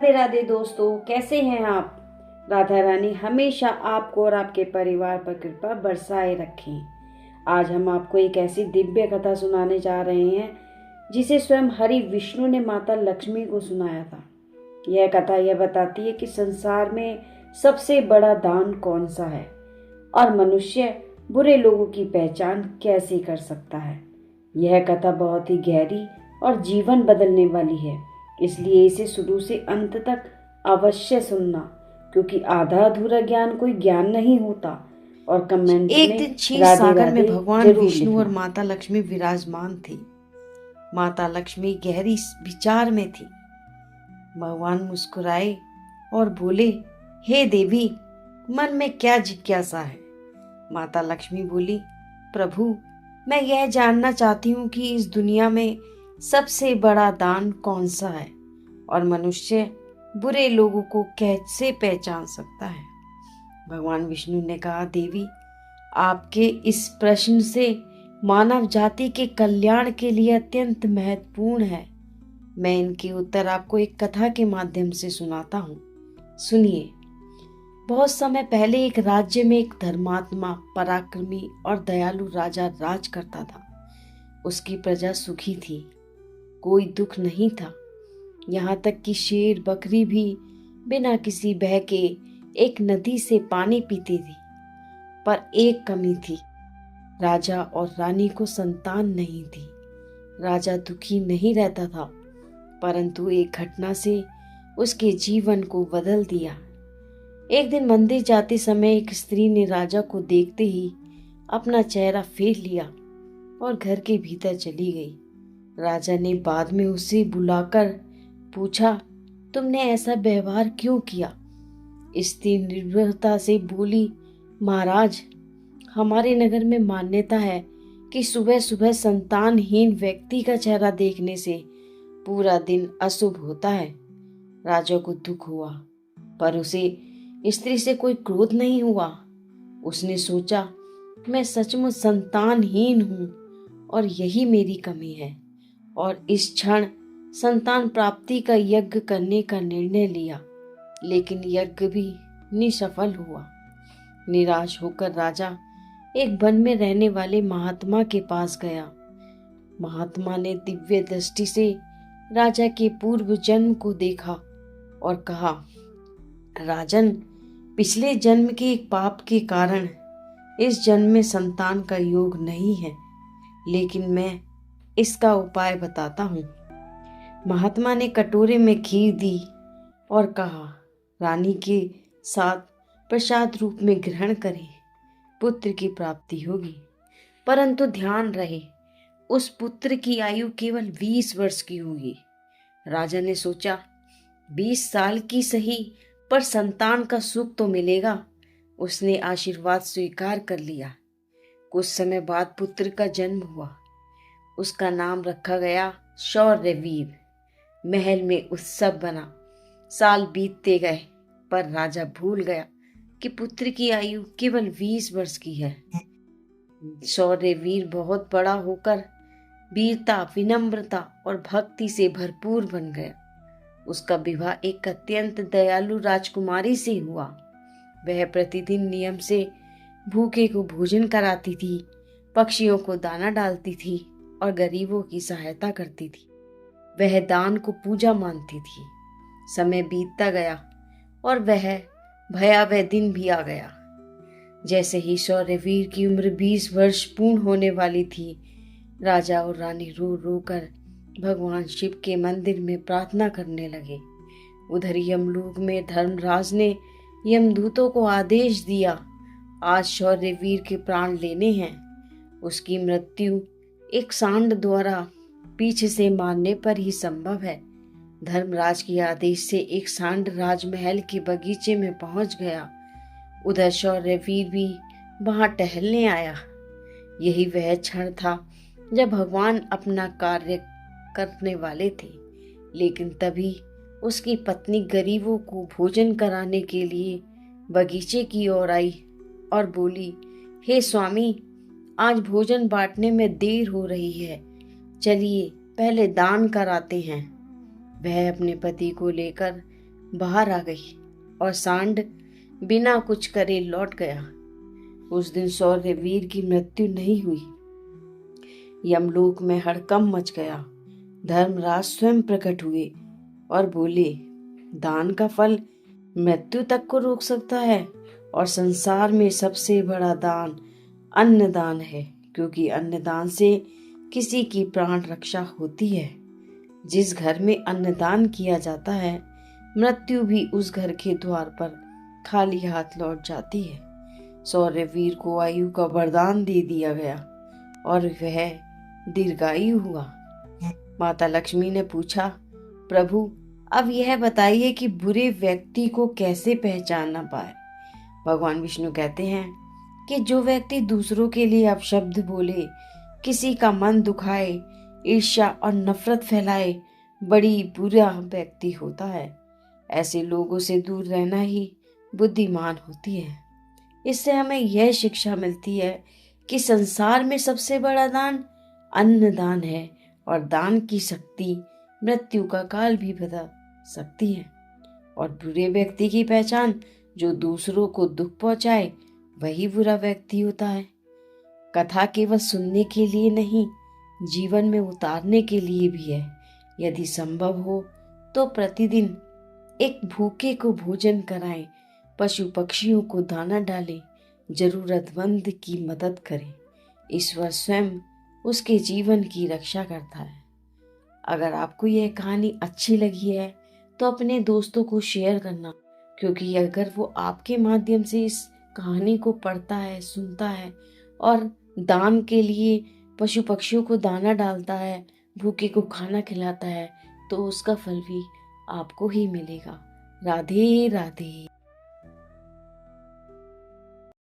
राधे राधे दोस्तों, कैसे हैं आप। राधा रानी हमेशा आपको और आपके परिवार पर कृपा बरसाए रखें। आज हम आपको एक ऐसी दिव्य कथा सुनाने जा रहे हैं जिसे स्वयं हरि विष्णु ने माता लक्ष्मी को सुनाया था। यह कथा यह बताती है कि संसार में सबसे बड़ा दान कौन सा है और मनुष्य बुरे लोगों की पहचान कैसे कर सकता है। यह कथा बहुत ही गहरी और जीवन बदलने वाली है, इसलिए इसे शुरू से अंत तक अवश्य सुनना, क्योंकि आधा अधूरा ज्ञान कोई ज्ञान नहीं होता। और कमेंट एक में दिन क्षीर राधे सागर में राधे भगवान जरूर विष्णु और लिखना। माता लक्ष्मी विराजमान थी। माता लक्ष्मी गहरी विचार में थी। भगवान मुस्कुराए और बोले, हे देवी, मन में क्या जिज्ञासा है। माता लक्ष्मी बोली, प्रभु, मैं यह जानना चाहती हूँ कि इस दुनिया में सबसे बड़ा दान कौन सा है और मनुष्य बुरे लोगों को कैसे पहचान सकता है। भगवान विष्णु ने कहा, देवी, आपके इस प्रश्न से मानव जाति के कल्याण के लिए अत्यंत महत्वपूर्ण है। मैं इनके उत्तर आपको एक कथा के माध्यम से सुनाता हूँ। सुनिए। बहुत समय पहले एक राज्य में एक धर्मात्मा, पराक्रमी और दयालु राजा राज करता था। उसकी प्रजा सुखी थी, कोई दुख नहीं था। यहाँ तक कि शेर बकरी भी बिना किसी भय के एक नदी से पानी पीती थी। पर एक कमी थी, राजा और रानी को संतान नहीं थी। राजा दुखी नहीं रहता था, परंतु एक घटना से उसके जीवन को बदल दिया। एक दिन मंदिर जाते समय एक स्त्री ने राजा को देखते ही अपना चेहरा फेर लिया और घर के भीतर चली गई। राजा ने बाद में उसे बुलाकर पूछा, तुमने ऐसा व्यवहार क्यों किया? स्त्री निर्भयता से बोली, महाराज, हमारे नगर में मान्यता है कि सुबह सुबह संतानहीन व्यक्ति का चेहरा देखने से पूरा दिन अशुभ होता है। राजा को दुख हुआ, पर उसे स्त्री से कोई क्रोध नहीं हुआ। उसने सोचा, मैं सचमुच संतानहीन हूँ और यही मेरी कमी है, और इस क्षण संतान प्राप्ति का यज्ञ करने का निर्णय लिया। लेकिन यज्ञ भी निसफल हुआ। निराश होकर राजा एक वन में रहने वाले महात्मा के पास गया। महात्मा ने दिव्य दृष्टि से राजा के पूर्व जन्म को देखा और कहा, राजन, पिछले जन्म के एक पाप के कारण इस जन्म में संतान का योग नहीं है, लेकिन मैं इसका उपाय बताता हूँ। महात्मा ने कटोरे में खीर दी और कहा, रानी के साथ प्रसाद रूप में ग्रहण करें, पुत्र की प्राप्ति होगी। परंतु ध्यान रहे, उस पुत्र की आयु केवल 20 वर्ष की होगी। राजा ने सोचा, 20 साल की सही, पर संतान का सुख तो मिलेगा। उसने आशीर्वाद स्वीकार कर लिया। कुछ समय बाद पुत्र का जन्म हुआ। उसका नाम रखा गया शौर्यवीर। महल में उत्सव बना। साल बीतते गए, पर राजा भूल गया कि पुत्र की आयु केवल 20 वर्ष की है। शौर्यवीर बहुत बड़ा होकर वीरता, विनम्रता और भक्ति से भरपूर बन गया। उसका विवाह एक अत्यंत दयालु राजकुमारी से हुआ। वह प्रतिदिन नियम से भूखे को भोजन कराती थी, पक्षियों को दाना डालती थी और गरीबों की सहायता करती थी। वह दान को पूजा मानती थी। समय बीतता गया और वह भयावह दिन भी आ गया। जैसे ही शौर्यवीर की उम्र 20 वर्ष पूर्ण होने वाली थी, राजा और रानी रो रो कर भगवान शिव के मंदिर में प्रार्थना करने लगे। उधर यमलोक में धर्मराज ने यमदूतों को आदेश दिया, आज शौर्यवीर के प्राण लेने हैं। उसकी मृत्यु एक सांड द्वारा पीछे से मारने पर ही संभव है। धर्मराज के आदेश से एक सांड राजमहल के बगीचे में पहुंच गया। उधर शौर्यवीर भी वहां टहलने आया। यही वह क्षण था जब भगवान अपना कार्य करने वाले थे। लेकिन तभी उसकी पत्नी गरीबों को भोजन कराने के लिए बगीचे की ओर आई और बोली, हे स्वामी, आज भोजन बांटने में देर हो रही है, चलिए पहले दान कराते हैं। वह अपने पति को लेकर बाहर आ गई और सांड बिना कुछ करे लौट गया। उस दिन शौर्यवीर की मृत्यु नहीं हुई। यमलोक में हड़कंप मच गया। धर्मराज स्वयं प्रकट हुए और बोले, दान का फल मृत्यु तक को रोक सकता है और संसार में सबसे बड़ा दान अन्नदान है, क्योंकि अन्नदान से किसी की प्राण रक्षा होती है। जिस घर में अन्नदान किया जाता है, मृत्यु भी उस घर के द्वार पर खाली हाथ लौट जाती है। शौर्यवीर को आयु का वरदान दे दिया गया और वह दीर्घायु हुआ। माता लक्ष्मी ने पूछा, प्रभु अब यह बताइए कि बुरे व्यक्ति को कैसे पहचानना पाए। भगवान विष्णु कहते हैं कि जो व्यक्ति दूसरों के लिए अपशब्द बोले, किसी का मन दुखाए, ईर्ष्या और नफरत फैलाए, बड़ी बुरा व्यक्ति होता है। ऐसे लोगों से दूर रहना ही बुद्धिमान होती है। इससे हमें यह शिक्षा मिलती है कि संसार में सबसे बड़ा दान अन्नदान है और दान की शक्ति मृत्यु का काल भी बदल सकती है। और बुरे व्यक्ति की पहचान जो दूसरों को दुख पहुंचाए, वही बुरा व्यक्ति होता है। कथा केवल सुनने के लिए नहीं, जीवन में उतारने के लिए भी है। यदि संभव हो तो प्रतिदिन एक भूखे को भोजन कराएं, पशु पक्षियों को दाना डालें, जरूरतमंद की मदद करें। ईश्वर स्वयं उसके जीवन की रक्षा करता है। अगर आपको यह कहानी अच्छी लगी है तो अपने दोस्तों को शेयर करना, क्योंकि अगर वो आपके माध्यम से इस कहानी को पढ़ता है, सुनता है और दान के लिए पशु पक्षियों को दाना डालता है, भूखे को खाना खिलाता है, तो उसका फल भी आपको ही मिलेगा। राधे राधे।